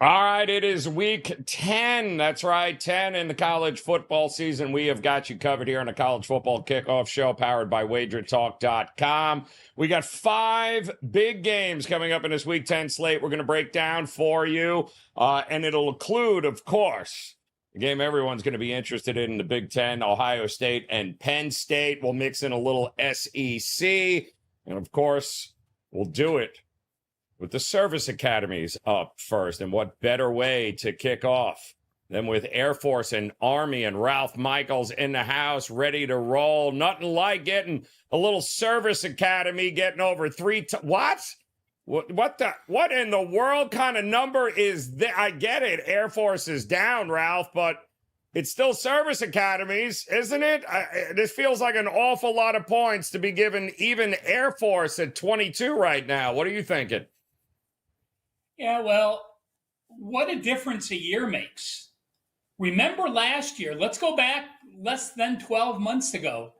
All right, it is week 10. That's right, 10 in the college football season. We have got you covered here on the College Football Kickoff Show powered by WagerTalk.com. We got 5 big games coming up in this week 10 slate we're going to break down for you, and it'll include, of course, the game everyone's going to be interested in the Big Ten, Ohio State and Penn State. We'll mix in a little SEC, and, of course, we'll do it with the service academies up first. And what better way to kick off than with Air Force and Army and Ralph Michaels in the house, ready to roll. Nothing like getting a little service academy getting over what in the world kind of number is that? I get it. Air Force is down, Ralph, but it's still service academies, isn't it? This feels like an awful lot of points to be given even Air Force at 22 right now. What are you thinking? Yeah, well, what a difference a year makes. Remember last year, let's go back less than 12 months ago.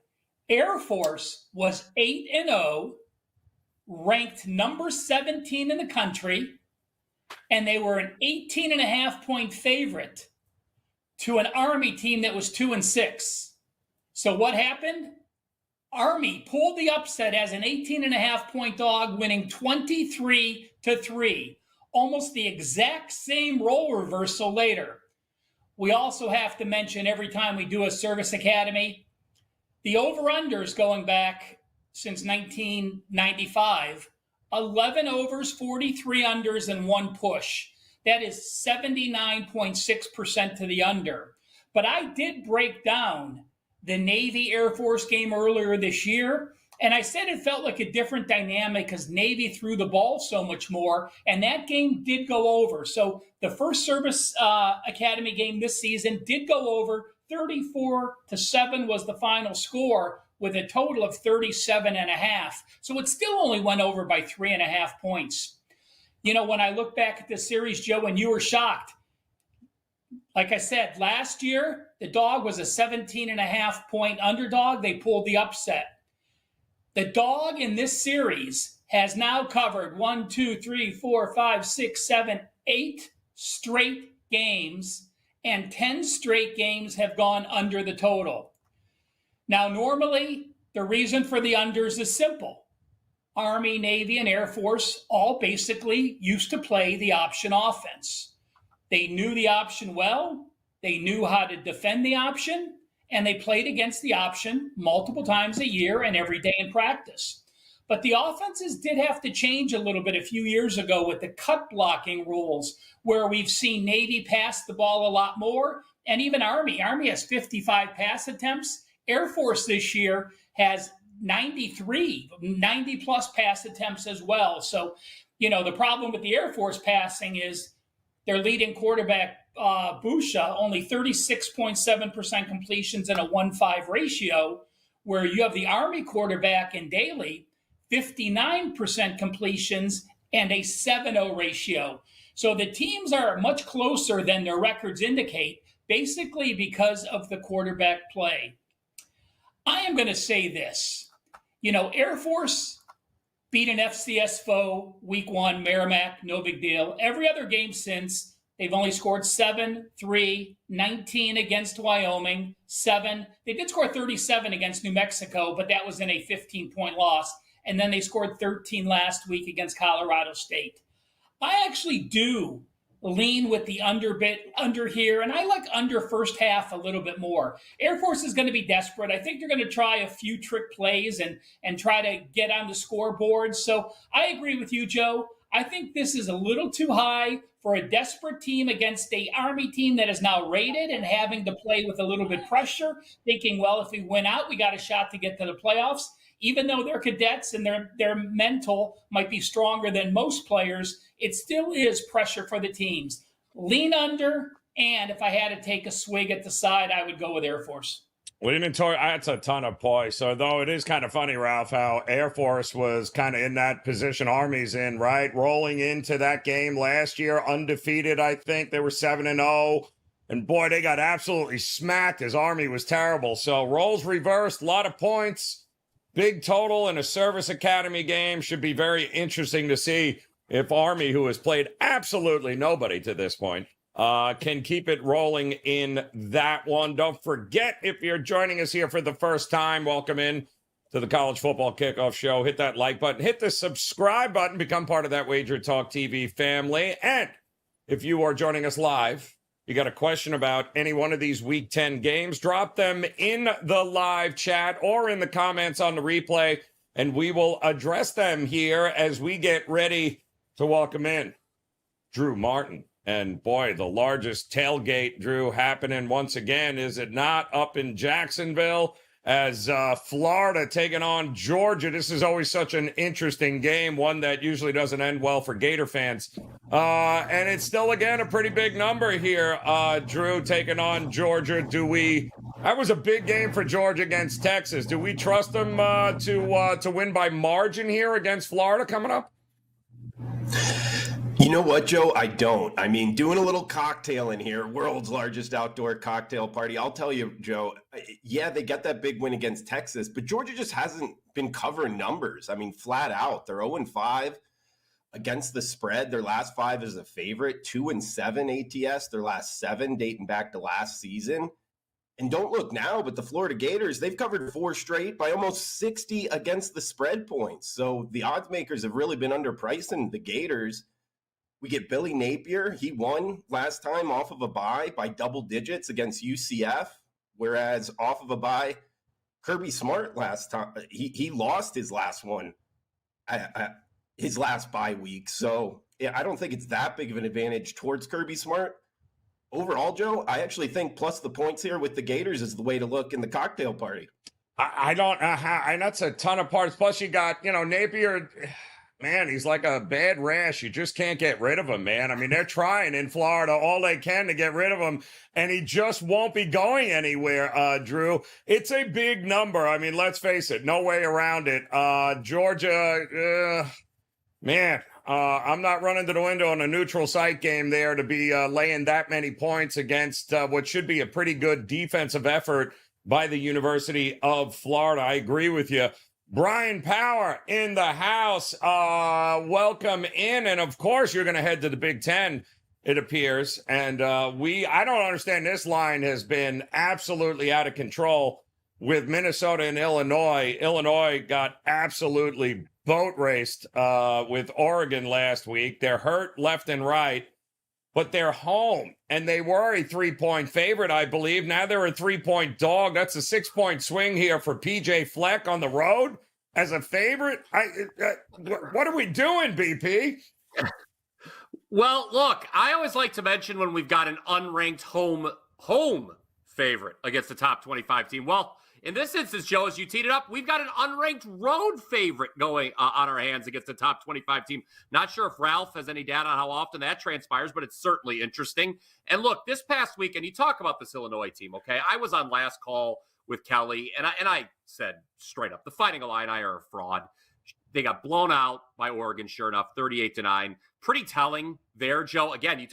Air Force was 8-0, ranked number 17 in the country, and they were an 18.5-point favorite to an Army team that was 2-6. So what happened? Army pulled the upset as an 18.5-point dog, winning 23-3. Almost the exact same role reversal later. We also have to mention every time we do a service academy, the over-unders going back since 1995, 11 overs, 43 unders, and 1 push. That is 79.6% to the under. But I did break down the Navy Air Force game earlier this year, and I said it felt like a different dynamic because Navy threw the ball so much more, and that game did go over. So the first Service Academy game this season did go over. 34-7 was the final score with a total of 37.5. So it still only went over by 3.5 points. You know, when I look back at the series, Joe, and you were shocked, like I said, last year, the dog was a 17.5-point underdog. They pulled the upset. The dog in this series has now covered 1, 2, 3, 4, 5, 6, 7, 8 straight games, and 10 straight games have gone under the total. Now, normally, the reason for the unders is simple. Army, Navy, and Air Force all basically used to play the option offense. They knew the option well. They knew how to defend the option. And they played against the option multiple times a year and every day in practice. But the offenses did have to change a little bit a few years ago with the cut blocking rules, where we've seen Navy pass the ball a lot more, and even Army. Army has 55 pass attempts. Air Force this year has 90-plus pass attempts as well. So, you know, the problem with the Air Force passing is their leading quarterback, Busha, only 36.7% completions and a 1-5 ratio, where you have the Army quarterback in Daly, 59% completions and a 7-0 ratio. So the teams are much closer than their records indicate, basically because of the quarterback play. I am going to say this. You know, Air Force beat an FCS foe week 1, Merrimack, no big deal. Every other game since, they've only scored 7, 3, 19 against Wyoming, 7. They did score 37 against New Mexico, but that was in a 15-point loss. And then they scored 13 last week against Colorado State. I actually do lean with the under here, and I like under first half a little bit more. Air Force is going to be desperate. I think they're going to try a few trick plays and try to get on the scoreboard. So I agree with you, Joe. I think this is a little too high for a desperate team against a Army team that is now rated and having to play with a little bit pressure, thinking, well, if we win out, we got a shot to get to the playoffs. Even though they're cadets and their mental might be stronger than most players, it still is pressure for the teams. Lean under, and if I had to take a swig at the side, I would go with Air Force. That's a ton of points. So, though, it is kind of funny, Ralph, how Air Force was kind of in that position Army's in, right? Rolling into that game last year, undefeated, I think. They were 7-0. And, boy, they got absolutely smacked as Army was terrible. So, roles reversed, a lot of points. Big total in a service academy game should be very interesting to see if Army, who has played absolutely nobody to this point, can keep it rolling in that one. Don't forget, if you're joining us here for the first time, welcome in to the College Football Kickoff Show. Hit that like button, hit the subscribe button, become part of that Wager Talk TV family. And if you are joining us live, you got a question about any one of these Week 10 games, drop them in the live chat or in the comments on the replay, and we will address them here as we get ready to welcome in Drew Martin. And boy, the largest tailgate, Drew, happening once again, is it not, up in Jacksonville, as Florida taking on Georgia. This is always such an interesting game, one that usually doesn't end well for Gator fans. And it's still, again, a pretty big number here, Drew, taking on Georgia. That was a big game for Georgia against Texas. Do we trust them to win by margin here against Florida coming up? You know what, Joe? I don't. I mean, doing a little cocktail in here, world's largest outdoor cocktail party. I'll tell you, Joe, yeah, they got that big win against Texas, but Georgia just hasn't been covering numbers. I mean, flat out. They're 0-5 against the spread. Their last 5 is a favorite, 2-7 ATS, their last 7 dating back to last season. And don't look now, but the Florida Gators, they've covered 4 straight by almost 60 against the spread points. So the odds makers have really been underpricing the Gators. We get Billy Napier. He won last time off of a bye by double digits against UCF, whereas off of a bye, Kirby Smart last time, he lost his last one, his last bye week. So yeah, I don't think it's that big of an advantage towards Kirby Smart. Overall, Joe, I actually think plus the points here with the Gators is the way to look in the cocktail party. I don't, and that's a ton of parts. Plus you got, Napier. Man, he's like a bad rash. You just can't get rid of him, man. I mean, they're trying in Florida all they can to get rid of him, and he just won't be going anywhere, Drew. It's a big number. I mean, let's face it, no way around it. Georgia, I'm not running to the window on a neutral site game there to be laying that many points against what should be a pretty good defensive effort by the University of Florida. I agree with you. Bryan Power in the house. Welcome in. And of course, you're going to head to the Big Ten, it appears. And I don't understand. This line has been absolutely out of control with Minnesota and Illinois. Illinois got absolutely boat raced with Oregon last week. They're hurt left and right, but they're home. And they were a 3-point favorite, I believe. Now they're a 3-point dog. That's a 6-point swing here for PJ Fleck on the road as a favorite. What are we doing, BP? Well, look, I always like to mention when we've got an unranked home favorite against the top 25 team. Well, in this instance, Joe, as you teed it up, we've got an unranked road favorite going on our hands against the top 25 team. Not sure if Ralph has any data on how often that transpires, but it's certainly interesting. And look, this past weekend, you talk about this Illinois team, okay? I was on last call with Kelly, and I said straight up, the Fighting Illini are a fraud. They got blown out by Oregon, sure enough, 38-9. Pretty telling there, Joe. Again,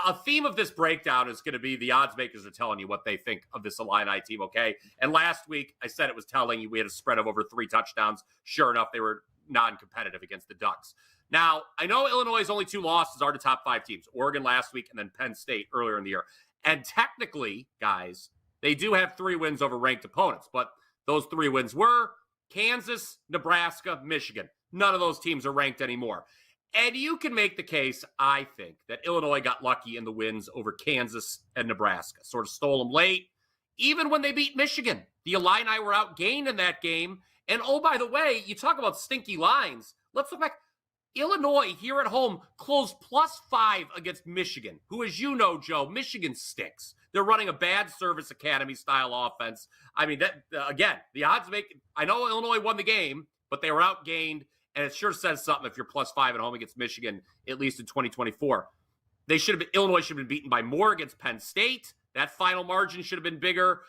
a theme of this breakdown is going to be the odds makers are telling you what they think of this Illini team, okay? And last week, I said it was telling you we had a spread of over 3 touchdowns. Sure enough, they were non-competitive against the Ducks. Now, I know Illinois' only 2 losses are to top 5 teams, Oregon last week and then Penn State earlier in the year. And technically, guys, they do have 3 wins over ranked opponents, but those 3 wins were Kansas, Nebraska, Michigan. None of those teams are ranked anymore. And you can make the case, I think, that Illinois got lucky in the wins over Kansas and Nebraska. Sort of stole them late. Even when they beat Michigan, the Illini were outgained in that game. And oh, by the way, you talk about stinky lines. Let's look back. Illinois here at home closed +5 against Michigan, who, as you know, Joe, Michigan stinks. They're running a bad service academy style offense. I mean, that again, the odds make. I know Illinois won the game, but they were outgained. And it sure says something if you're +5 at home against Michigan, at least in 2024. Illinois should have been beaten by more against Penn State. That final margin should have been bigger.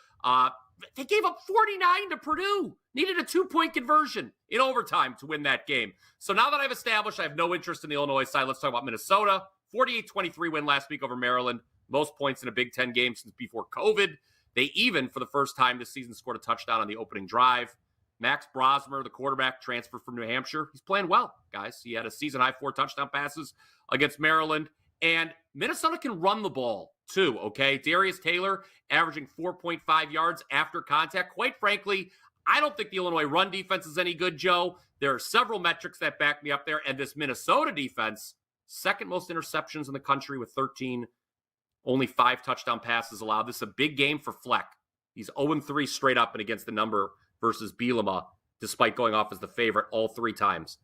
They gave up 49 to Purdue. Needed a 2-point conversion in overtime to win that game. So now that I've established I have no interest in the Illinois side, let's talk about Minnesota. 48-23 win last week over Maryland. Most points in a Big Ten game since before COVID. They even, for the first time this season, scored a touchdown on the opening drive. Max Brosmer, the quarterback, transfer from New Hampshire. He's playing well, guys. He had a season-high 4 touchdown passes against Maryland. And Minnesota can run the ball, too, okay? Darius Taylor averaging 4.5 yards after contact. Quite frankly, I don't think the Illinois run defense is any good, Joe. There are several metrics that back me up there. And this Minnesota defense, second most interceptions in the country with 13, only 5 touchdown passes allowed. This is a big game for Fleck. He's 0-3 straight up and against the number versus Bielema, despite going off as the favorite all 3 times.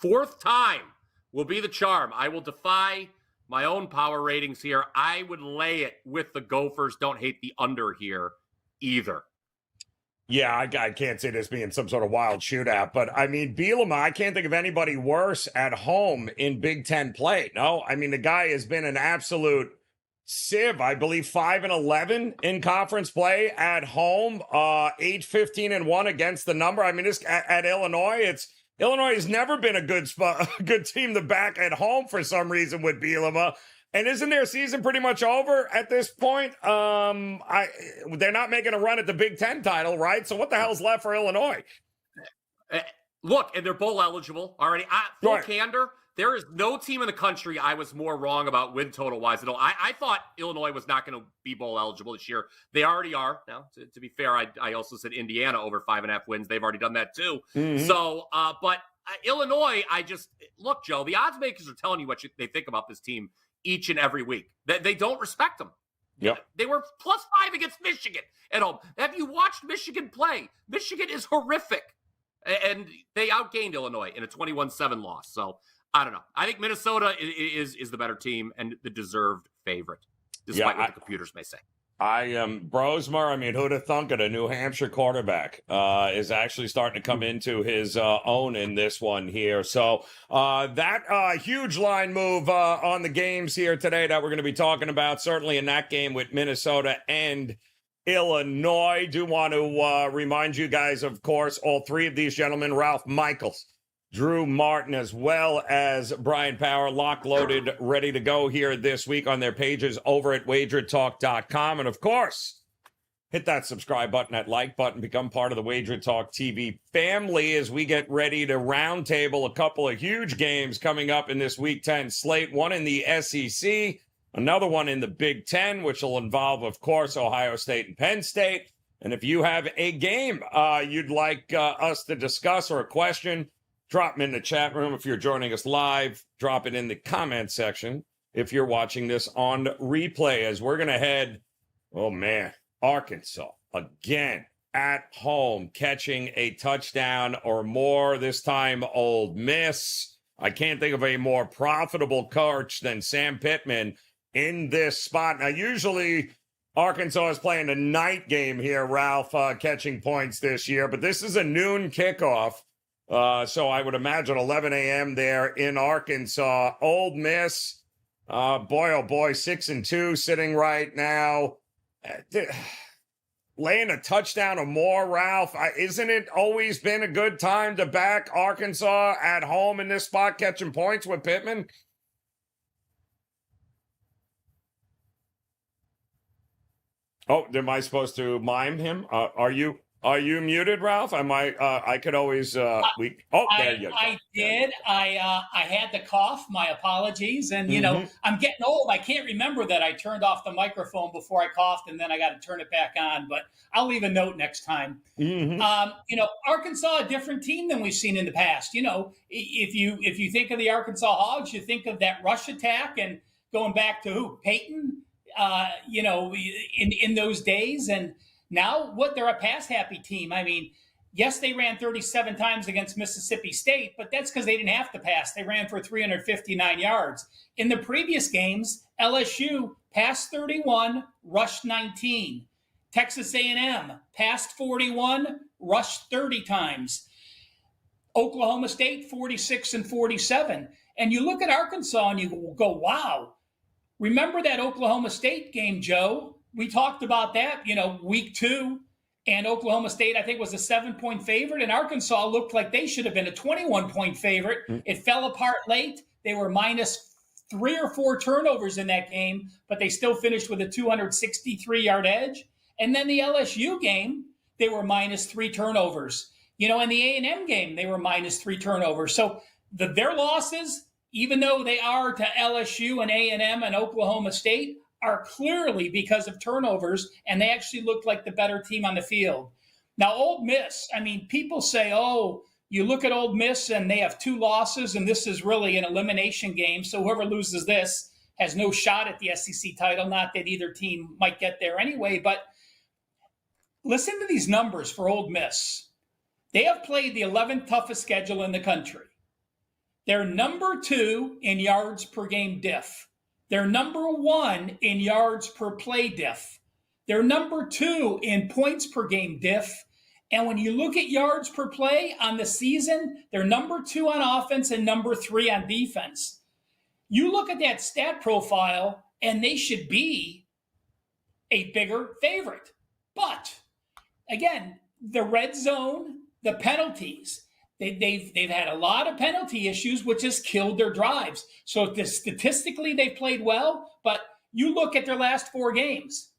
4th time will be the charm. I will defy my own power ratings here. I would lay it with the Gophers. Don't hate the under here either. Yeah, I can't see this being some sort of wild shootout, but I mean, Bielema, I can't think of anybody worse at home in Big Ten play. No, I mean, the guy has been an absolute sieve. I believe 5-11 in conference play at home, 8-15-1 against the number. I mean, this at Illinois, Illinois has never been a good team to back at home for some reason with Bielema. And isn't their season pretty much over at this point? They're not making a run at the Big Ten title, right? So what the hell's left for Illinois? Look, and they're bowl eligible already. Full candor, there is no team in the country I was more wrong about win total-wise at all. I thought Illinois was not going to be bowl eligible this year. They already are. Now, to be fair, I also said Indiana over 5.5 wins. They've already done that too. Mm-hmm. So, but Illinois, look, Joe, the odds makers are telling you what they think about this team each and every week. They don't respect them. Yep. They were +5 against Michigan at home. Have you watched Michigan play? Michigan is horrific. And they outgained Illinois in a 21-7 loss. So, I don't know. I think Minnesota is the better team and the deserved favorite, despite what the computers may say. Brosmer, I mean, who'd have thunk it? A New Hampshire quarterback is actually starting to come into his own in this one here. So that huge line move on the games here today that we're going to be talking about, certainly in that game with Minnesota and Illinois. Do want to remind you guys, of course, all 3 of these gentlemen, Ralph Michaels, Drew Martin, as well as Bryan Power, lock loaded, ready to go here this week on their pages over at WagerTalk.com. And of course, hit that subscribe button, that like button, become part of the WagerTalk TV family as we get ready to roundtable a couple of huge games coming up in this Week 10 slate. One in the SEC, another one in the Big Ten, which will involve, of course, Ohio State and Penn State. And if you have a game you'd like us to discuss or a question, drop them in the chat room. If you're joining us live, drop it in the comment section. If you're watching this on replay, as we're going to head, Arkansas again at home, catching a touchdown or more. This time, Ole Miss. I can't think of a more profitable coach than Sam Pittman in this spot. Now, usually Arkansas is playing a night game here, Ralph, catching points this year, but this is a noon kickoff. So I would imagine 11 a.m. there in Arkansas. Ole Miss, boy, 6-2 sitting right now. Laying a touchdown or more, Ralph. Isn't it always been a good time to back Arkansas at home in this spot, catching points with Pittman? Oh, am I supposed to mime him? Are you muted, Ralph? I could always. There you go. I did. I had the cough. My apologies. And you know, I'm getting old. I can't remember that I turned off the microphone before I coughed, and then I got to turn it back on. But I'll leave a note next time. You know, Arkansas, a different team than we've seen in the past. You know, if you think of the Arkansas Hogs, you think of that rush attack, and going back to who? Peyton. You know, in those days. And now, they're a pass-happy team. I mean, yes, they ran 37 times against Mississippi State, but that's because they didn't have to pass. They ran for 359 yards. In the previous games, LSU passed 31, rushed 19. Texas A&M passed 41, rushed 30 times. Oklahoma State, 46 and 47. And you look at Arkansas and you go, wow. Remember that Oklahoma State game, Joe? We talked about that, you know, week 2, and Oklahoma State, I think, was a 7-point favorite, and Arkansas looked like they should have been a 21-point favorite. It fell apart late. They were minus 3 or 4 turnovers in that game, but they still finished with a 263-yard edge. And then the LSU game, they were minus 3 turnovers. In the A&M game, they were minus 3 turnovers. So their losses, even though they are to LSU and A&M and Oklahoma State, are clearly because of turnovers, and they actually looked like the better team on the field. Now, Ole Miss, people say, oh, you look at Ole Miss and they have 2 losses, and this is really an elimination game. So whoever loses this has no shot at the SEC title. Not that either team might get there anyway, but listen to these numbers for Ole Miss. They have played the 11th toughest schedule in the country. They're number 2 in yards per game diff. They're number 1 in yards per play diff. They're number 2 in points per game diff. And when you look at yards per play on the season, they're number 2 on offense and number 3 on defense. You look at that stat profile, and they should be a bigger favorite. But, again, the red zone, the penalties, they've had a lot of penalty issues, which has killed their drives. So statistically, they've played well, but you look at their last 4 games.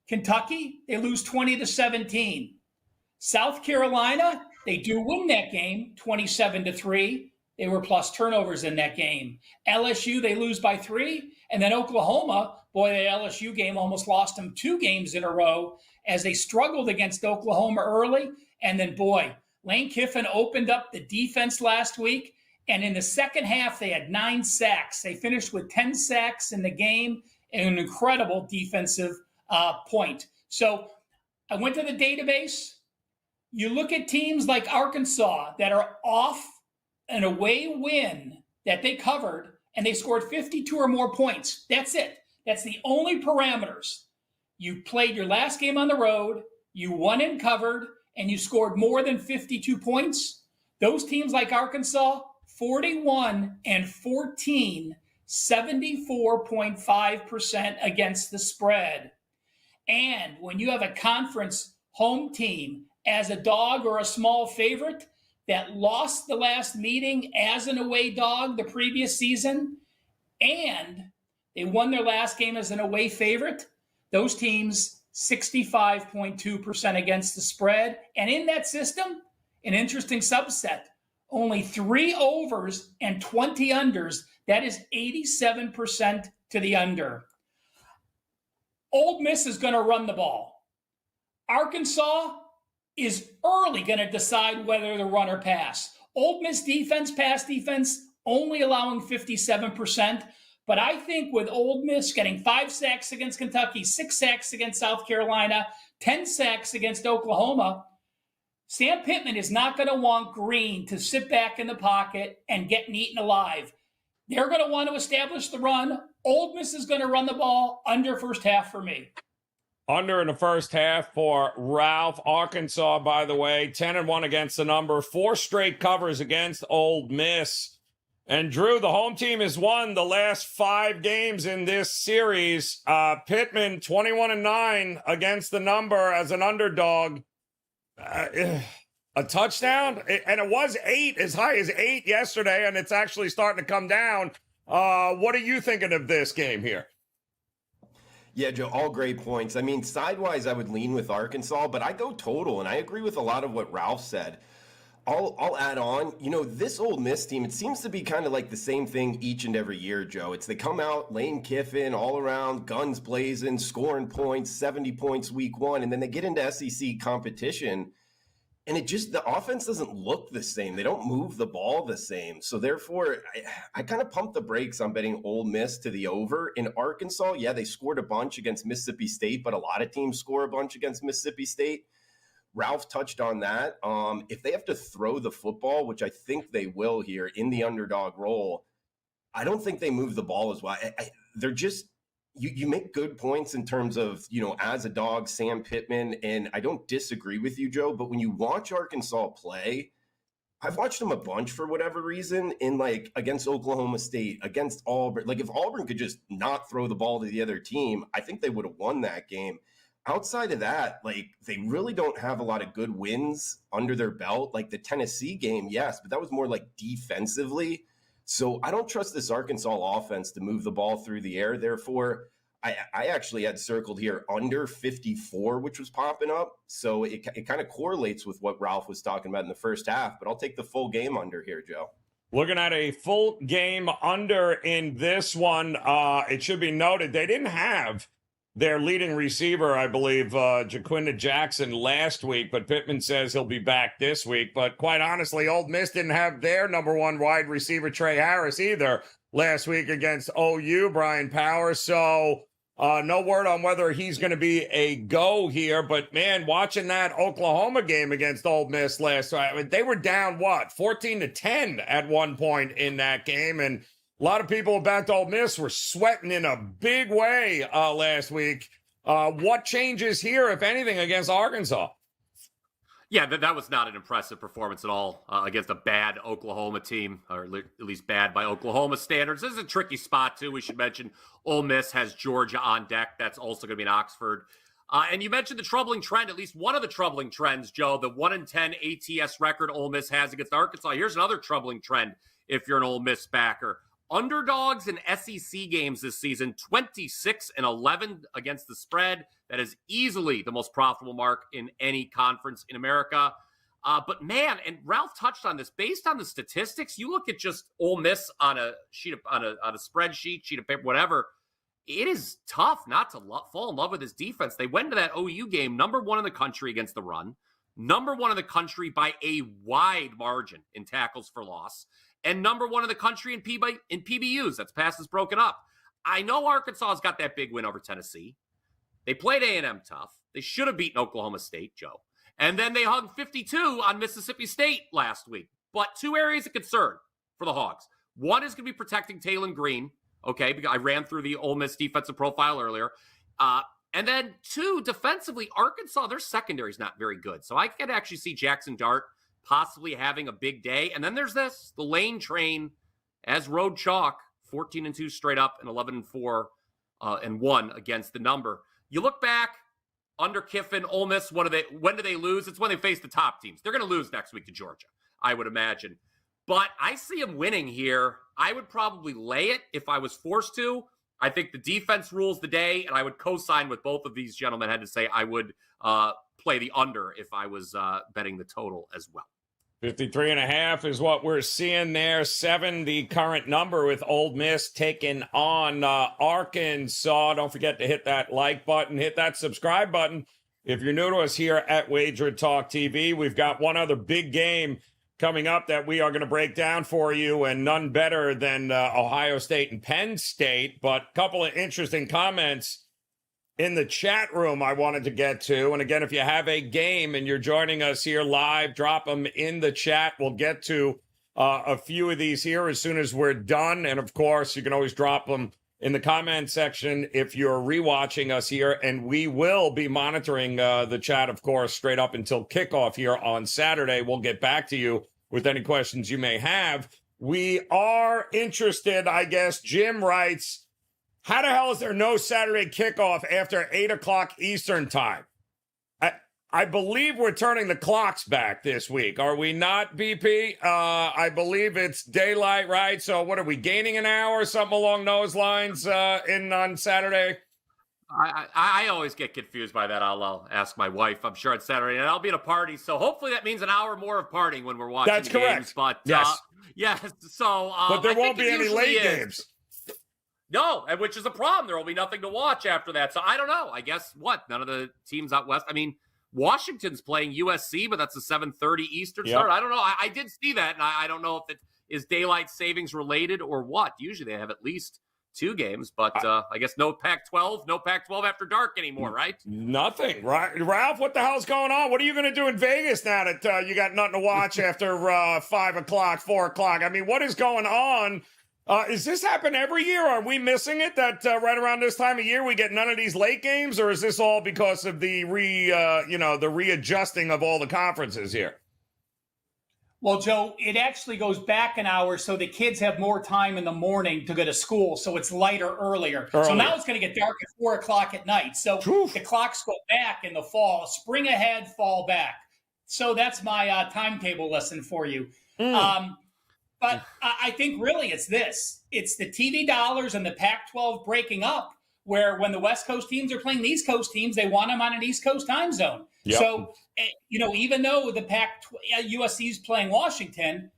Kentucky, they lose 20-17. South Carolina, they do win that game, 27-3. They were plus turnovers in that game. LSU, they lose by 3. And then Oklahoma, boy, the LSU game almost lost them 2 games in a row as they struggled against Oklahoma early. And then, boy, Lane Kiffin opened up the defense last week. And in the second half, they had 9 sacks. They finished with 10 sacks in the game and an incredible defensive point. So I went to the database. You look at teams like Arkansas that are off an away win that they covered, and they scored 52 or more points. That's it. That's the only parameters. You played your last game on the road, you won and covered, and you scored more than 52 points. Those teams like Arkansas, 41-14, 74.5% against the spread. And when you have a conference home team as a dog or a small favorite that lost the last meeting as an away dog the previous season, and they won their last game as an away favorite, those teams 65.2% against the spread. And in that system, an interesting subset, only 3 overs and 20 unders. That is 87% to the under. Ole Miss is going to run the ball. Arkansas is early going to decide whether to run or pass. Ole Miss defense, pass defense, only allowing 57%. But I think with Ole Miss getting 5 sacks against Kentucky, 6 sacks against South Carolina, 10 sacks against Oklahoma, Sam Pittman is not going to want Green to sit back in the pocket and get eaten alive. They're going to want to establish the run. Ole Miss is going to run the ball under first half for me. Under in the first half for Ralph. Arkansas, by the way, 10-1 against the number, 4 straight covers against Ole Miss. And Drew, the home team has won the last 5 games in this series. Pittman, 21-9 against the number as an underdog. A touchdown, and it was 8, as high as 8 yesterday, and it's actually starting to come down. What are you thinking of this game here? Yeah, Joe, all great points. I mean, sidewise, I would lean with Arkansas, but I go total, and I agree with a lot of what Ralph said. I'll add on, this Ole Miss team, it seems to be kind of like the same thing each and every year, Joe. It's they come out, Lane Kiffin, all around, guns blazing, scoring points, 70 points week 1, and then they get into SEC competition, and the offense doesn't look the same. They don't move the ball the same. So therefore, I kind of pumped the brakes on betting Ole Miss to the over. In Arkansas, yeah, they scored a bunch against Mississippi State, but a lot of teams score a bunch against Mississippi State. Ralph touched on that. If they have to throw the football, which I think they will here in the underdog role, I don't think they move the ball as well. They're just, you make good points in terms of, as a dog, Sam Pittman, and I don't disagree with you, Joe, but when you watch Arkansas play, I've watched them a bunch for whatever reason in against Oklahoma State, against Auburn. If Auburn could just not throw the ball to the other team, I think they would have won that game. Outside of that, they really don't have a lot of good wins under their belt. The Tennessee game, yes, but that was more defensively. So I don't trust this Arkansas offense to move the ball through the air. Therefore, I actually had circled here under 54, which was popping up. So it kind of correlates with what Ralph was talking about in the first half, but I'll take the full game under here, Joe. Looking at a full game under in this one. It should be noted they didn't have their leading receiver, I believe, Jaquinda Jackson last week, but Pittman says he'll be back this week. But quite honestly, Ole Miss didn't have their number one wide receiver, Trey Harris, either last week against OU, Brian Powers. So no word on whether he's going to be a go here. But, man, watching that Oklahoma game against Ole Miss last night, they were down, 14-10 at one point in that game. And a lot of people about Ole Miss were sweating in a big way last week. What changes here, if anything, against Arkansas? Yeah, that was not an impressive performance at all against a bad Oklahoma team, or at least bad by Oklahoma standards. This is a tricky spot, too. We should mention Ole Miss has Georgia on deck. That's also going to be in Oxford. And you mentioned the troubling trend, at least one of the troubling trends, Joe, the 1-10 ATS record Ole Miss has against Arkansas. Here's another troubling trend if you're an Ole Miss backer. Underdogs in SEC games this season, 26-11 against the spread. That is easily the most profitable mark in any conference in America. But man, and Ralph touched on this, based on the statistics, you look at just Ole Miss on a sheet of, on a spreadsheet, sheet of paper, whatever. It is tough not to fall in love with his defense. They went into that OU game, number one in the country against the run, number one in the country by a wide margin in tackles for loss, and number one in the country in PBUs. That's passes broken up. I know Arkansas has got that big win over Tennessee. They played A&M tough. They should have beaten Oklahoma State, Joe. And then they hung 52 on Mississippi State last week. But two areas of concern for the Hogs. One is going to be protecting Taylon Green, okay, because I ran through the Ole Miss defensive profile earlier. And then two, defensively, Arkansas, their secondary is not very good. So I could actually see Jackson Dart possibly having a big day. And then there's this, the Lane train as road chalk, 14-2 straight up and 11-4 and 1 against the number. You look back under Kiffin, Ole Miss, when do they lose? It's when they face the top teams. They're going to lose next week to Georgia, I would imagine. But I see them winning here. I would probably lay it if I was forced to. I think the defense rules the day, and I would co-sign with both of these gentlemen. I had to say I would play the under if I was betting the total as well. 53.5 is what we're seeing there. 7, the current number with Ole Miss taking on Arkansas. Don't forget to hit that like button, hit that subscribe button. If you're new to us here at WagerTalk TV, we've got one other big game coming up that we are going to break down for you, and none better than Ohio State and Penn State. But a couple of interesting comments in the chat room I wanted to get to. And again, if you have a game and you're joining us here live, drop them in the chat. We'll get to a few of these here as soon as we're done. And of course, you can always drop them in the comment section if you're rewatching us here. And we will be monitoring the chat, of course, straight up until kickoff here on Saturday. We'll get back to you with any questions you may have. We are interested, I guess. Jim writes, how the hell is there no Saturday kickoff after 8 o'clock Eastern time? I believe we're turning the clocks back this week. Are we not, BP? I believe it's daylight, right? So what are we, gaining an hour or something along those lines on Saturday? I always get confused by that. I'll ask my wife. I'm sure it's Saturday, and I'll be at a party. So hopefully that means an hour more of partying when we're watching That's games. Correct. But, yes. Yes. So, but there won't be any late games. No, and which is a problem. There will be nothing to watch after that. So I don't know. I guess none of the teams out west. I mean, Washington's playing USC, but that's a 7:30 Eastern start. I don't know. I did see that, and I don't know if it is daylight savings related or what. Usually they have at least 2 games, but I guess no Pac-12, after dark anymore, right? Nothing, right? Ralph, what the hell's going on? What are you going to do in Vegas now that you got nothing to watch after 5 o'clock, 4 o'clock? I mean, what is going on? Is this happen every year? Are we missing it that right around this time of year we get none of these late games, or is this all because of the readjusting of all the conferences here? Well, Joe, it actually goes back an hour, so the kids have more time in the morning to go to school, so it's lighter earlier. So now it's going to get dark at 4 o'clock at night. So the clocks go back in the fall. Spring ahead, fall back. So that's my timetable lesson for you. But I think really it's this. It's the TV dollars and the Pac-12 breaking up where when the West Coast teams are playing the East Coast teams, they want them on an East Coast time zone. Yep. So, even though the USC is playing Washington,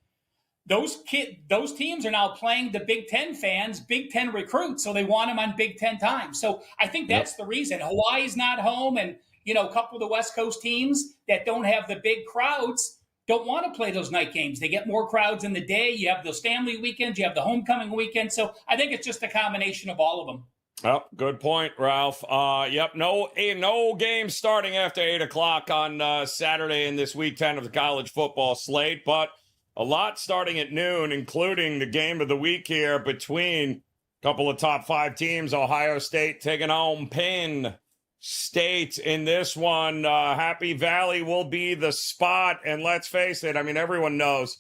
those teams are now playing the Big Ten fans, Big Ten recruits, so they want them on Big Ten time. So I think that's the reason. Hawaii's not home, and a couple of the West Coast teams that don't have the big crowds don't want to play those night games. They get more crowds in the day. You have those family weekends. You have the homecoming weekend. So I think it's just a combination of all of them. Oh, good point, Ralph. No game starting after 8 o'clock on Saturday in this week 10 of the college football slate, but a lot starting at noon, including the game of the week here between a couple of top 5 teams. Ohio State taking on Penn State in this one. Happy Valley will be the spot. And let's face it, I mean, everyone knows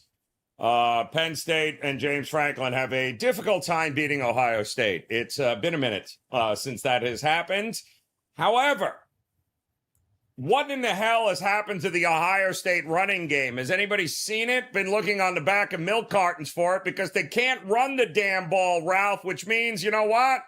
Penn State and James Franklin have a difficult time beating Ohio State. It's been a minute since that has happened. However, what in the hell has happened to the Ohio State running game? Has anybody seen it? Been looking on the back of milk cartons for it because they can't run the damn ball, Ralph, which means, you know what?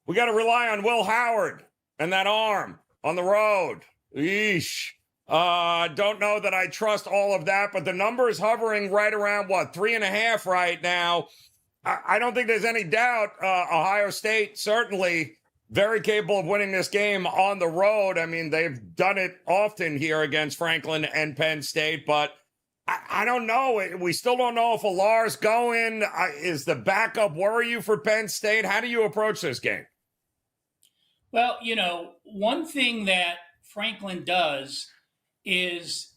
We got to rely on Will Howard and that arm on the road. Eesh. Don't know that I trust all of that, but the number is hovering right around, 3.5 right now. I don't think there's any doubt Ohio State certainly very capable of winning this game on the road. I mean, they've done it often here against Franklin and Penn State, but I don't know. We still don't know if Alar's going. Is the backup worry you for Penn State? How do you approach this game? Well, one thing that Franklin does is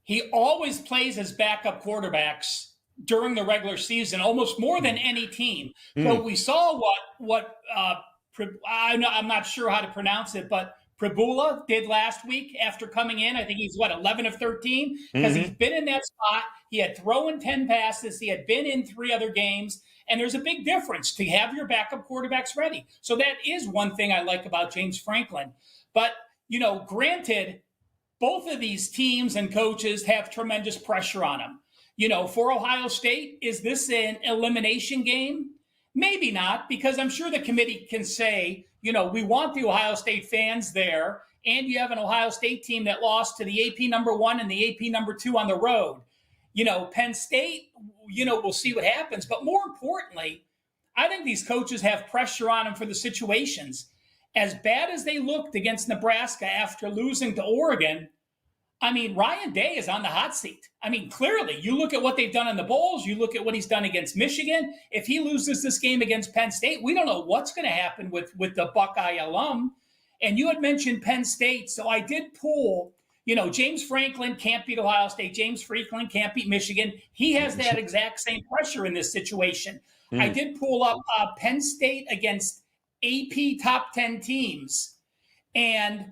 he always plays his backup quarterbacks during the regular season, almost more than any team. So we saw what I'm not sure how to pronounce it, but Prabula did last week after coming in. I think he's 11 of 13 because he's been in that spot. He had thrown 10 passes. He had been in 3 other games. And there's a big difference to have your backup quarterbacks ready. So that is one thing I like about James Franklin. But, granted, both of these teams and coaches have tremendous pressure on them. For Ohio State, is this an elimination game? Maybe not, because I'm sure the committee can say, we want the Ohio State fans there, and you have an Ohio State team that lost to the AP number 1 and the AP number 2 on the road. Penn State, we'll see what happens. But more importantly, I think these coaches have pressure on them for the situations. As bad as they looked against Nebraska after losing to Oregon, I mean, Ryan Day is on the hot seat. I mean, clearly, you look at what they've done in the bowls, you look at what he's done against Michigan. If he loses this game against Penn State, we don't know what's going to happen with the Buckeye alum. And you had mentioned Penn State, so I did pull, James Franklin can't beat Ohio State. James Franklin can't beat Michigan. He has that exact same pressure in this situation. I did pull up Penn State against AP top 10 teams. And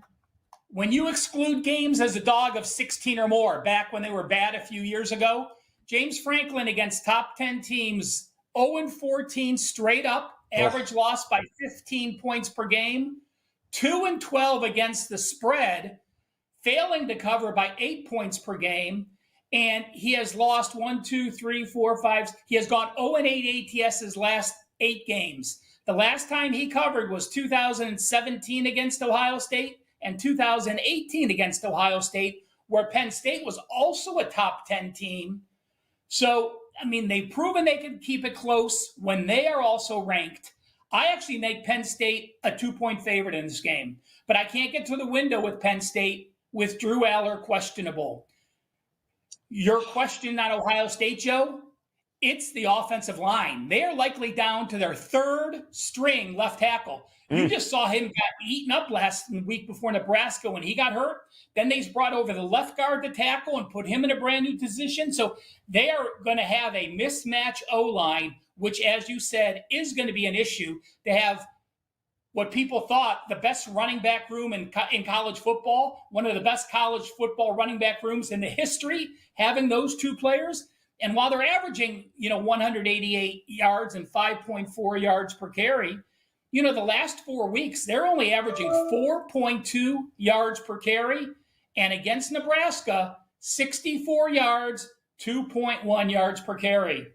when you exclude games as a dog of 16 or more, back when they were bad a few years ago, James Franklin against top 10 teams, 0-14 straight up, average loss by 15 points per game, 2-12 against the spread, failing to cover by 8 points per game, and he has lost 1, 2, 3, 4, 5. He has gone 0-8 ATS his last 8 games. The last time he covered was 2017 against Ohio State and 2018 against Ohio State, where Penn State was also a top 10 team. So, I mean, they've proven they can keep it close when they are also ranked. I actually make Penn State a 2-point favorite in this game, but I can't get to the window with Penn State with Drew Aller questionable. Your question on Ohio State, Joe, it's the offensive line. They are likely down to their 3rd string left tackle. You just saw him got eaten up last week before Nebraska when he got hurt. Then they brought over the left guard to tackle and put him in a brand new position. So they are going to have a mismatch O-line, which, as you said, is going to be an issue to have what people thought the best running back room in college football, one of the best college football running back rooms in the history, having those 2 players. And while they're averaging, 188 yards and 5.4 yards per carry, the last 4 weeks, they're only averaging 4.2 yards per carry. And against Nebraska, 64 yards, 2.1 yards per carry.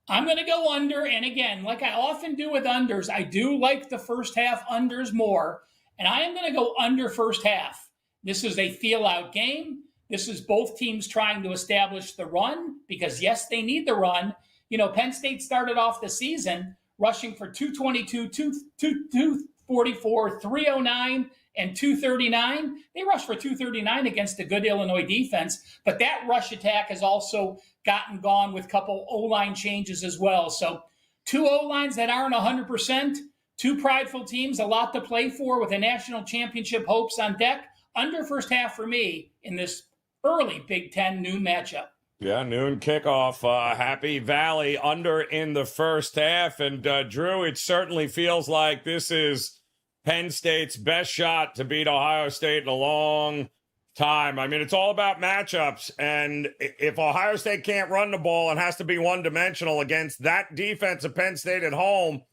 I'm going to go under. And again, like I often do with unders, I do like the first half unders more. And I am going to go under first half. This is a feel out game. This is both teams trying to establish the run because, yes, they need the run. You know, Penn State started off the season rushing for 222, 244, 309, and 239. They rushed for 239 against a good Illinois defense, but that rush attack has also gotten gone with a couple O-line changes as well. So 2 O-lines that aren't 100%, 2 prideful teams, a lot to play for with a national championship hopes on deck. Under first half for me in this early Big Ten noon matchup. Yeah, noon kickoff. Happy Valley under in the first half. And Drew, it certainly feels like this is Penn State's best shot to beat Ohio State in a long time. I mean, it's all about matchups. And if Ohio State can't run the ball and has to be one-dimensional against that defense of Penn State at home,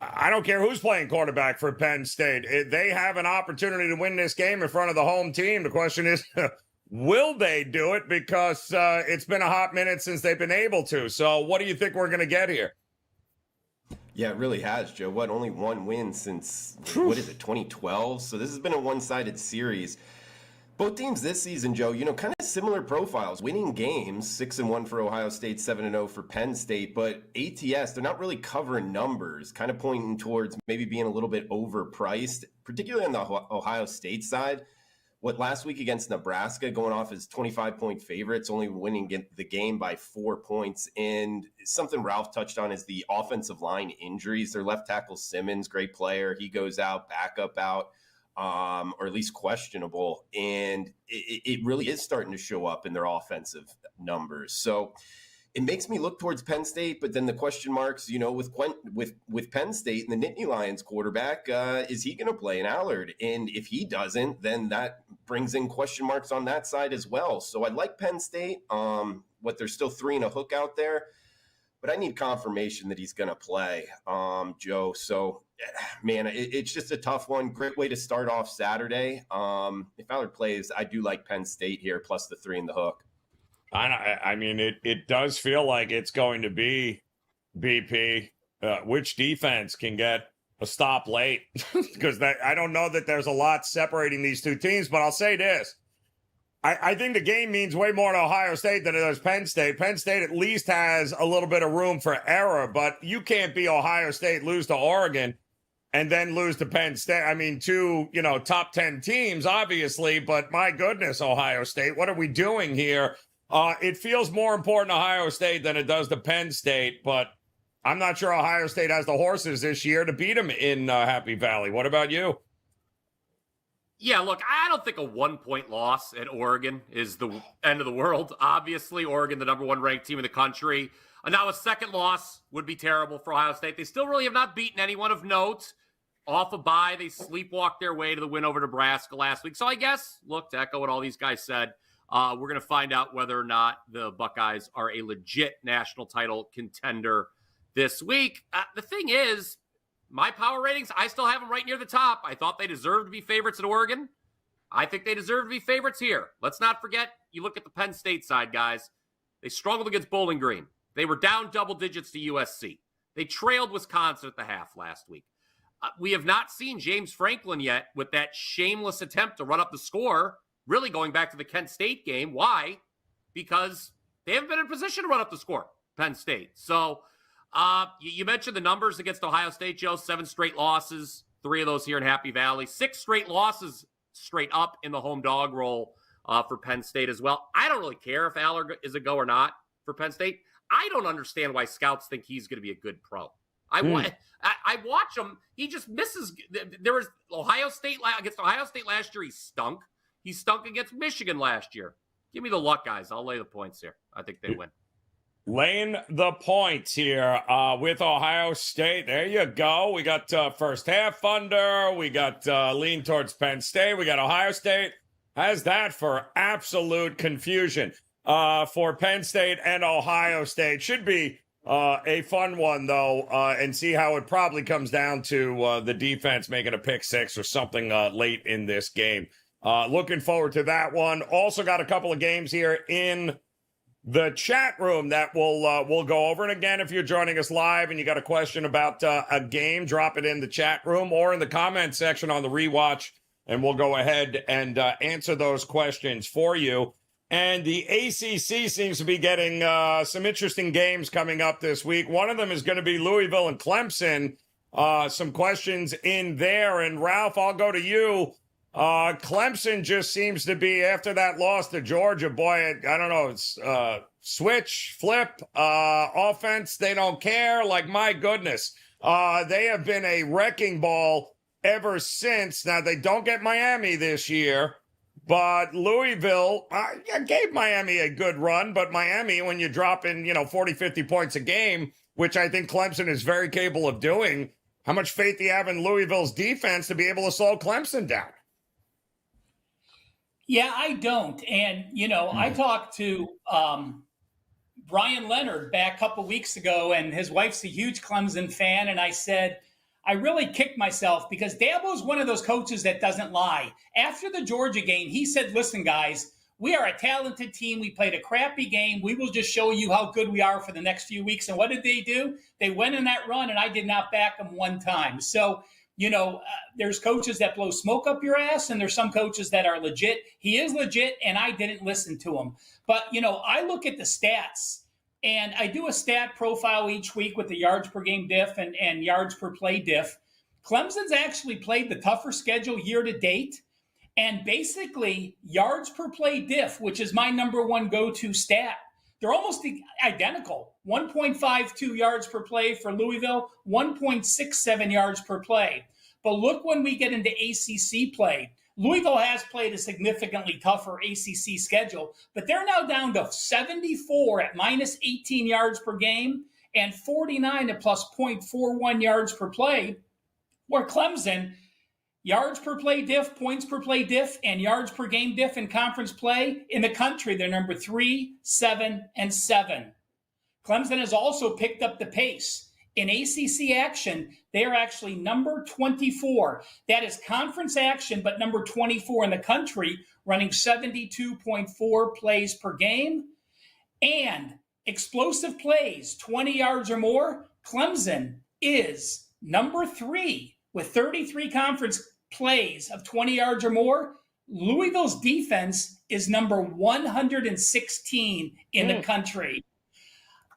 I don't care who's playing quarterback for Penn State. They have an opportunity to win this game in front of the home team. The question is, will they do it? Because it's been a hot minute since they've been able to. So what do you think we're going to get here? Yeah, it really has, Joe. Only one win since, what is it, 2012? So this has been a one-sided series. Both teams this season, Joe, kind of similar profiles. Winning games, 6-1 for Ohio State, 7-0 for Penn State. But ATS, they're not really covering numbers, kind of pointing towards maybe being a little bit overpriced, particularly on the Ohio State side. What last week against Nebraska, going off as 25-point favorites, only winning the game by 4 points. And something Ralph touched on is the offensive line injuries. Their left tackle Simmons, great player. He goes out, backup out. Or at least questionable, and it really is starting to show up in their offensive numbers. So it makes me look towards Penn State, but then the question marks, with Penn State and the Nittany Lions quarterback, is he going to play in Allard? And if he doesn't, then that brings in question marks on that side as well. So I like Penn State. There's still 3 and a hook out there, but I need confirmation that he's going to play, Joe. So, man, it's just a tough one. Great way to start off Saturday. If Allard plays, I do like Penn State here, plus the 3 in the hook. I mean, it does feel like it's going to be BP. Which defense can get a stop late? Because I don't know that there's a lot separating these two teams, but I'll say this. I think the game means way more to Ohio State than it does Penn State. Penn State at least has a little bit of room for error, but you can't be Ohio State, lose to Oregon, and then lose to Penn State. I mean, 2, top 10 teams, obviously, but my goodness, Ohio State, what are we doing here? It feels more important to Ohio State than it does to Penn State, but I'm not sure Ohio State has the horses this year to beat them in Happy Valley. What about you? Yeah, look, I don't think a 1-point loss at Oregon is the end of the world. Obviously, Oregon, the number 1 ranked team in the country. Now a second loss would be terrible for Ohio State. They still really have not beaten anyone of note. Off a bye, they sleepwalked their way to the win over Nebraska last week. So I guess, look, to echo what all these guys said, we're going to find out whether or not the Buckeyes are a legit national title contender this week. The thing is, my power ratings, I still have them right near the top. I thought they deserved to be favorites at Oregon. I think they deserve to be favorites here. Let's not forget, you look at the Penn State side, guys. They struggled against Bowling Green. They were down double digits to USC. They trailed Wisconsin at the half last week. We have not seen James Franklin yet with that shameless attempt to run up the score, really going back to the Kent State game. Why? Because they haven't been in position to run up the score, Penn State. So you mentioned the numbers against Ohio State, Joe. 7 straight losses, 3 of those here in Happy Valley. 6 straight losses straight up in the home dog role for Penn State as well. I don't really care if Allard is a go or not for Penn State. I don't understand why scouts think he's going to be a good pro. I watch him. He just misses. There was Ohio State against Ohio State last year. He stunk. He stunk against Michigan last year. Give me the luck, guys. I'll lay the points here. I think they win. Laying the points here with Ohio State. There you go. We got first half under. We got lean towards Penn State. We got Ohio State. How's that for absolute confusion for Penn State and Ohio State? Should be a fun one, though, and see how it probably comes down to the defense making a pick 6 or something late in this game. Looking forward to that one. Also got a couple of games here in the chat room that we'll go over. And again, if you're joining us live and you got a question about a game, drop it in the chat room or in the comment section on the rewatch, and we'll go ahead and answer those questions for you. And the ACC seems to be getting some interesting games coming up this week. One of them is going to be Louisville and Clemson. Some questions in there. And Ralph, I'll go to you. Clemson just seems to be, after that loss to Georgia, boy, I don't know, it's switch, flip, offense, they don't care. Like, my goodness. They have been a wrecking ball ever since. Now, they don't get Miami this year, but Louisville, I gave Miami a good run, but Miami, when you drop in, 40, 50 points a game, which I think Clemson is very capable of doing, how much faith do you have in Louisville's defense to be able to slow Clemson down? Yeah, I don't. And, I talked to Bryan Leonard back a couple weeks ago, and his wife's a huge Clemson fan. And I said, I really kicked myself because Dabo's one of those coaches that doesn't lie. After the Georgia game, he said, listen, guys, we are a talented team. We played a crappy game. We will just show you how good we are for the next few weeks. And what did they do? They went in that run, and I did not back them one time. So, there's coaches that blow smoke up your ass, and there's some coaches that are legit. He is legit, and I didn't listen to him. But, I look at the stats, and I do a stat profile each week with the yards per game diff and yards per play diff. Clemson's actually played the tougher schedule year to date. And basically, yards per play diff, which is my number one go-to stat, they're almost identical. 1.52 yards per play for Louisville, 1.67 yards per play. But look when we get into ACC play. Louisville has played a significantly tougher ACC schedule, but they're now down to 74 at minus 18 yards per game and 49 at plus 0.41 yards per play, where Clemson, yards per play diff, points per play diff, and yards per game diff in conference play in the country, they're number 3, 7, and 7. Clemson has also picked up the pace. In ACC action, they are actually number 24. That is conference action, but number 24 in the country, running 72.4 plays per game. And explosive plays, 20 yards or more, Clemson is number 3 with 33 conference plays of 20 yards or more. Louisville's defense is number 116 in the country.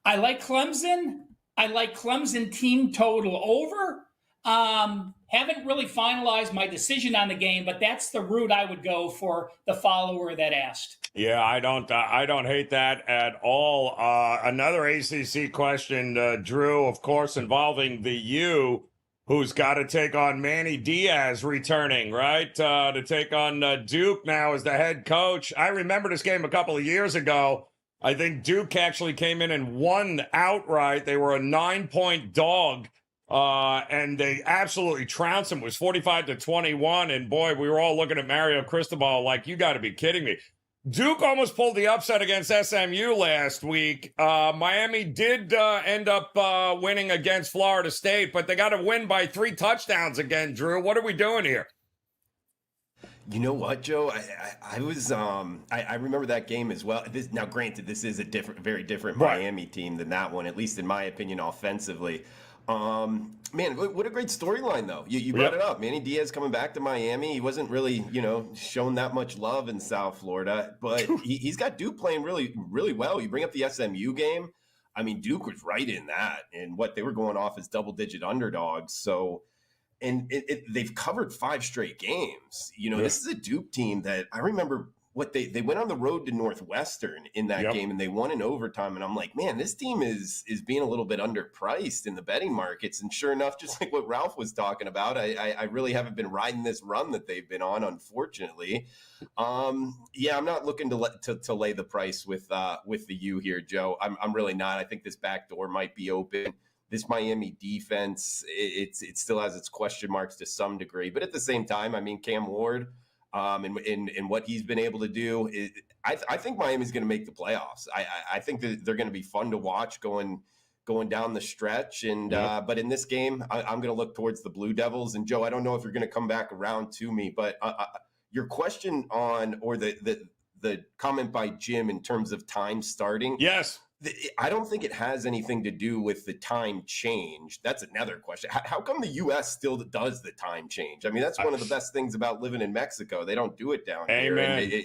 I like Clemson. I like Clemson team total over. Haven't really finalized my decision on the game, but that's the route I would go for the follower that asked. Yeah, I don't hate that at all. Another ACC question, Drew, of course, involving the U, who's got to take on Manny Diaz returning, right? To take on Duke now as the head coach. I remember this game a couple of years ago. I think Duke actually came in and won outright. They were a 9-point dog, and they absolutely trounced them. It was 45-21, and boy, we were all looking at Mario Cristobal like, you got to be kidding me. Duke almost pulled the upset against SMU last week. Miami did end up winning against Florida State, but they got to win by 3 touchdowns again, Drew. What are we doing here? You know what, Joe? I was I remember that game as well. Now, granted, this is a very different Miami team than that one, at least in my opinion, offensively. Man, what a great storyline, though. You brought it up. Manny Diaz coming back to Miami. He wasn't really, shown that much love in South Florida, but he's got Duke playing really, really well. You bring up the SMU game. I mean, Duke was right in that, and what they were going off as double-digit underdogs. So. And they've covered 5 straight games. This is a Duke team that I remember what they went on the road to Northwestern in that game, and they won in overtime. And I'm like, man, this team is being a little bit underpriced in the betting markets. And sure enough, just like what Ralph was talking about, I really haven't been riding this run that they've been on, unfortunately. I'm not looking to lay the price with the U here, Joe. I'm really not. I think this back door might be open. This Miami defense, it still has its question marks to some degree. But at the same time, I mean, Cam Ward and what he's been able to do, I think Miami's going to make the playoffs. I think that they're going to be fun to watch going down the stretch. And but in this game, I'm going to look towards the Blue Devils. And, Joe, I don't know if you're going to come back around to me, but your question on or the the comment by Jim in terms of time starting. Yes. I don't think it has anything to do with the time change. That's another question. How come the U.S. still does the time change? I mean, that's one of the best things about living in Mexico. They don't do it down here. Amen. And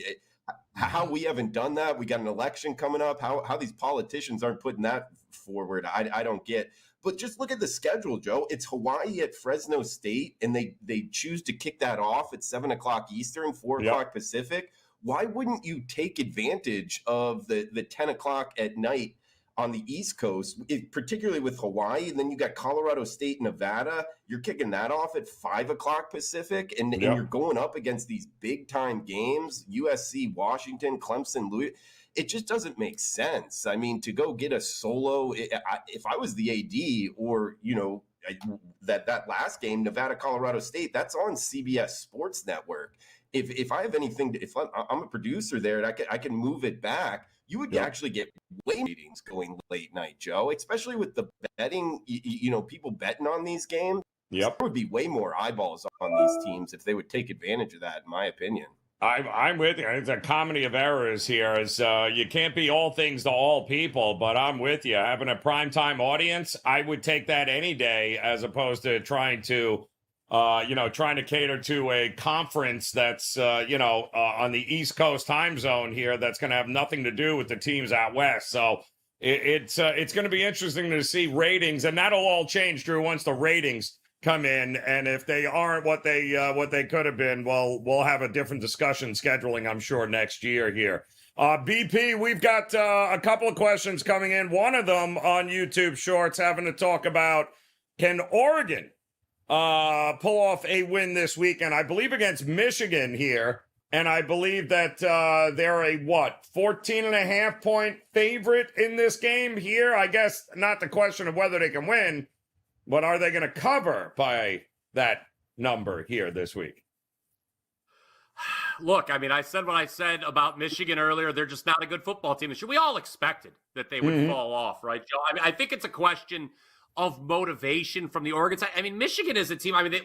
how we haven't done that, we got an election coming up, how these politicians aren't putting that forward, I don't get. But just look at the schedule, Joe. It's Hawaii at Fresno State, and they choose to kick that off at 7 o'clock Eastern, 4 o'clock Pacific. Why wouldn't you take advantage of the 10 o'clock at night on the East Coast, particularly with Hawaii? And then you got Colorado State, Nevada. You're kicking that off at 5 o'clock Pacific, and you're going up against these big-time games, USC, Washington, Clemson, Louis. It just doesn't make sense. I mean, to go get a solo, if I was the AD or, that last game, Nevada, Colorado State, that's on CBS Sports Network. If I have anything, if I'm a producer there and I can move it back, you would actually get way meetings going late night, Joe, especially with the betting, people betting on these games. Yep. There would be way more eyeballs on these teams if they would take advantage of that, in my opinion. I'm with you. It's a comedy of errors here. You can't be all things to all people, but I'm with you. Having a primetime audience, I would take that any day as opposed to trying to cater to a conference that's, on the East Coast time zone here that's going to have nothing to do with the teams out west. So it's going to be interesting to see ratings, and that'll all change, Drew, once the ratings come in. And if they aren't what they could have been, well, we'll have a different discussion scheduling, I'm sure, next year here. BP, we've got a couple of questions coming in. One of them on YouTube Shorts having to talk about, can Oregon pull off a win this weekend, I believe against Michigan here. And I believe that they're a 14.5 point favorite in this game here. I guess not the question of whether they can win, but are they going to cover by that number here this week? Look, I mean, I said what I said about Michigan earlier. They're just not a good football team. We all expected that they would fall off, right, Joe? I mean, I think it's a question of motivation from the Oregon side. I mean, Michigan is a team. I mean,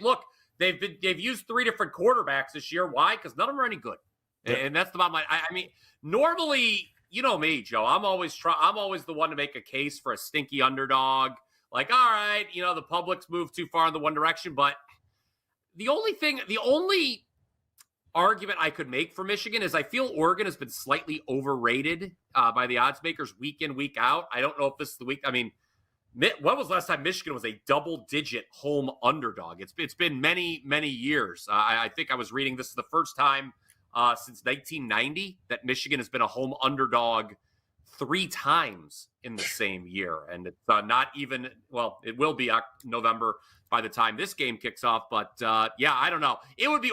they've used 3 different quarterbacks this year. Why? Because none of them are any good, and that's the bottom line. I mean, normally, you know me, Joe. I'm always the one to make a case for a stinky underdog. Like, all right, the public's moved too far in the one direction. But the only argument I could make for Michigan is I feel Oregon has been slightly overrated by the odds makers week in, week out. I don't know if this is the week. I mean, when was the last time Michigan was a double-digit home underdog? It's been many, many years. I think I was reading this is the first time since 1990 that Michigan has been a home underdog 3 times in the same year. And it's not even, well, it will be November by the time this game kicks off. But I don't know. It would be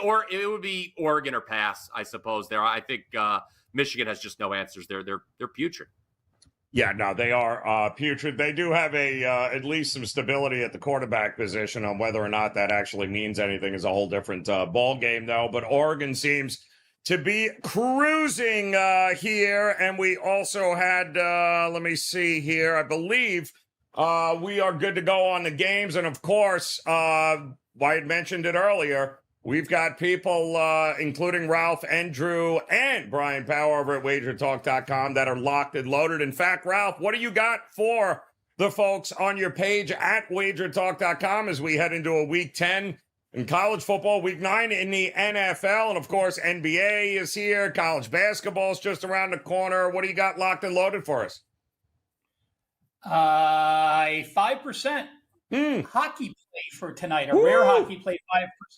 Oregon or pass, I suppose. There, I think Michigan has just no answers. They're putrid. Yeah, no, they are putrid. They do have at least some stability at the quarterback position. On whether or not that actually means anything is a whole different ball game, though. But Oregon seems to be cruising here. And we also had, let me see here, I believe we are good to go on the games. And of course, I had mentioned it earlier, we've got people, including Ralph and Drew and Bryan Power over at WagerTalk.com that are locked and loaded. In fact, Ralph, what do you got for the folks on your page at WagerTalk.com as we head into a Week 10 in college football, Week 9 in the NFL, and of course, NBA is here. College basketball is just around the corner. What do you got locked and loaded for us? 5% hockey play for tonight. A rare hockey play,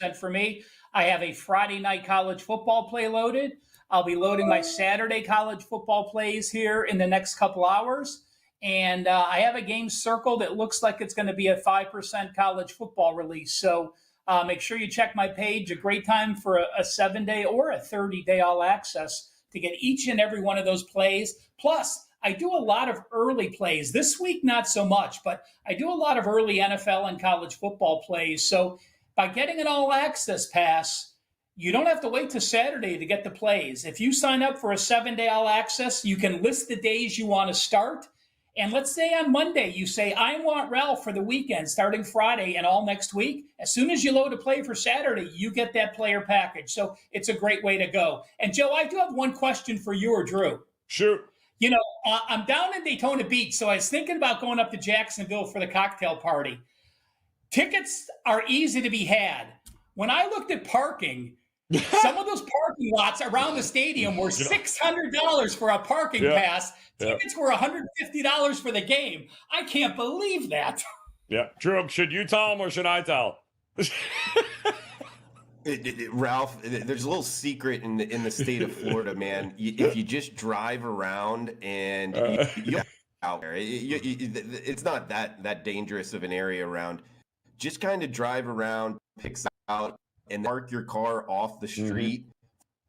5% for me. I have a Friday night college football play loaded. I'll be loading my Saturday college football plays here in the next couple hours. And I have a game circled. It looks like it's going to be a 5% college football release. So make sure you check my page. A great time for a 7-day or a 30-day all access to get each and every one of those plays. Plus, I do a lot of early plays. This week, not so much, but I do a lot of early NFL and college football plays. So by getting an all access pass, you don't have to wait till Saturday to get the plays. If you sign up for a 7-day all access, you can list the days you want to start. And let's say on Monday, you say, I want Ralph for the weekend, starting Friday and all next week. As soon as you load a play for Saturday, you get that player package. So it's a great way to go. And Joe, I do have one question for you or Drew. Shoot. You know, I'm down in Daytona Beach, so I was thinking about going up to Jacksonville for the cocktail party. Tickets are easy to be had. When I looked at parking, some of those parking lots around the stadium were $600 for a parking pass. Tickets were $150 for the game. I can't believe that. Yeah. Drew, should you tell him or should I tell? Ralph, there's a little secret in the state of Florida, man. If you just drive around and you're out there, it's not that dangerous of an area around. Just kind of drive around, pick out, and park your car off the street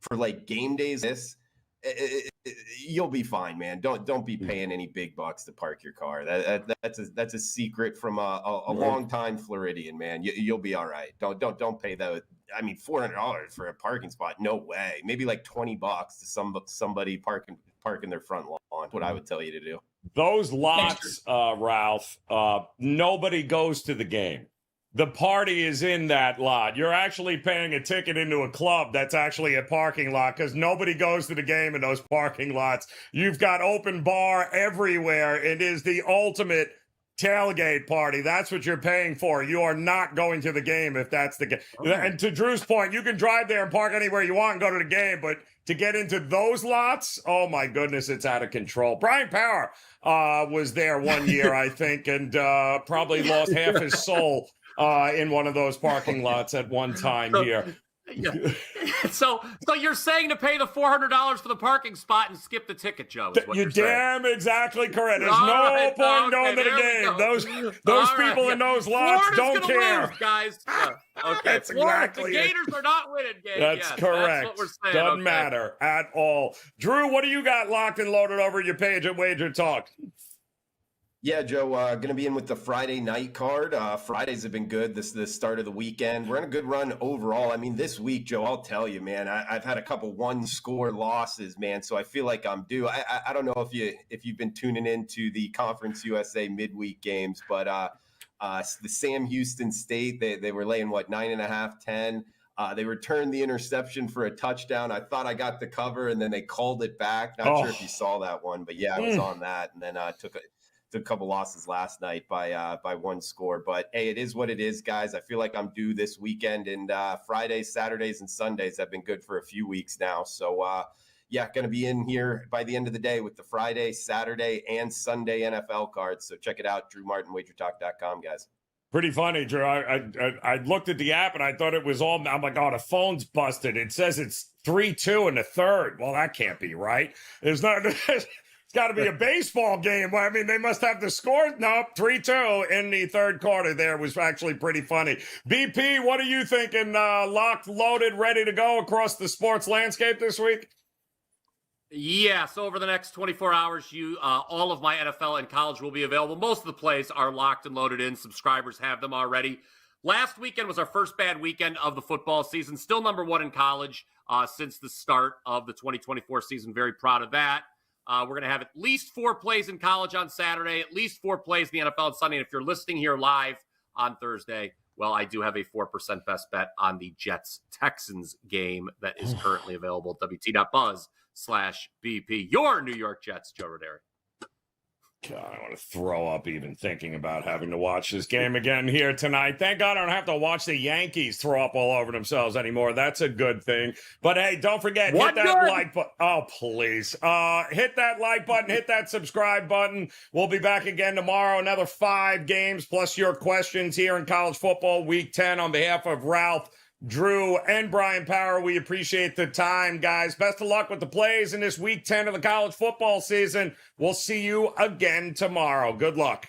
for like game days. You'll be fine, man. Don't be paying any big bucks to park your car. That's a secret from a long-time Floridian, man. You'll be all right. Don't pay that. I mean, $400 for a parking spot? No way. Maybe like $20 to somebody parking their front lawn. That's what I would tell you to do. Those lots, Ralph, nobody goes to the game. The party is in that lot. You're actually paying a ticket into a club that's actually a parking lot because nobody goes to the game in those parking lots. You've got open bar everywhere. It is the ultimate tailgate party. That's what you're paying for. You are not going to the game if that's the game. And to Drew's point, you can drive there and park anywhere you want and go to the game, but to get into those lots, oh my goodness, it's out of control. Bryan Power was there one year, I think, and probably lost half his soul in one of those parking lots at one time here. Yeah. So you're saying to pay the $400 for the parking spot and skip the ticket, Joe? You're damn exactly correct. There's no point going to the game. Those people in those lots don't care, lose, guys. Yeah. Okay, that's exactly the Gators are not winning games. That's correct. That's what we're saying. Doesn't matter at all. Drew, what do you got locked and loaded over your page at Wager Talk? Yeah, Joe, going to be in with the Friday night card. Fridays have been good this start of the weekend. We're in a good run overall. I mean, this week, Joe, I'll tell you, man, I've had a couple one-score losses, man, so I feel like I'm due. I don't know if you've been tuning into the Conference USA midweek games, but the Sam Houston State, they were laying, 9.5, 10. They returned the interception for a touchdown. I thought I got the cover, and then they called it back. Not sure if you saw that one, but yeah, I was on that, and then took a couple losses last night by one score. But hey, it is what it is, guys. I feel like I'm due this weekend, and Fridays, Saturdays, and Sundays have been good for a few weeks now. So going to be in here by the end of the day with the Friday, Saturday, and Sunday NFL cards. So check it out, DrewMartinWagerTalk.com, guys. Pretty funny, Drew. I looked at the app and I thought it was all. I'm like, oh, the phone's busted. It says it's 3-2 in the third. Well, that can't be right. There's not. It's got to be a baseball game. I mean, they must have the score. Nope, 3-2 in the third quarter there was actually pretty funny. BP, what are you thinking? Locked, loaded, ready to go across the sports landscape this week? Yeah, so over the next 24 hours, all of my NFL and college will be available. Most of the plays are locked and loaded in. Subscribers have them already. Last weekend was our first bad weekend of the football season. Still number one in college since the start of the 2024 season. Very proud of that. We're going to have at least 4 plays in college on Saturday, at least 4 plays in the NFL on Sunday. And if you're listening here live on Thursday, well, I do have a 4% best bet on the Jets-Texans game that is currently available at WT.buzz/BP. Your New York Jets, Joe Roderi. God, I want to throw up even thinking about having to watch this game again here tonight. Thank God I don't have to watch the Yankees throw up all over themselves anymore. That's a good thing. But hey, don't forget, hit that like button. Oh, please. Hit that like button, hit that subscribe button. We'll be back again tomorrow. Another 5 games plus your questions here in college football week 10 on behalf of Ralph, Drew, and Bryan Power. We appreciate the time, guys. Best of luck with the plays in this week 10 of the college football season. We'll see you again tomorrow. Good luck.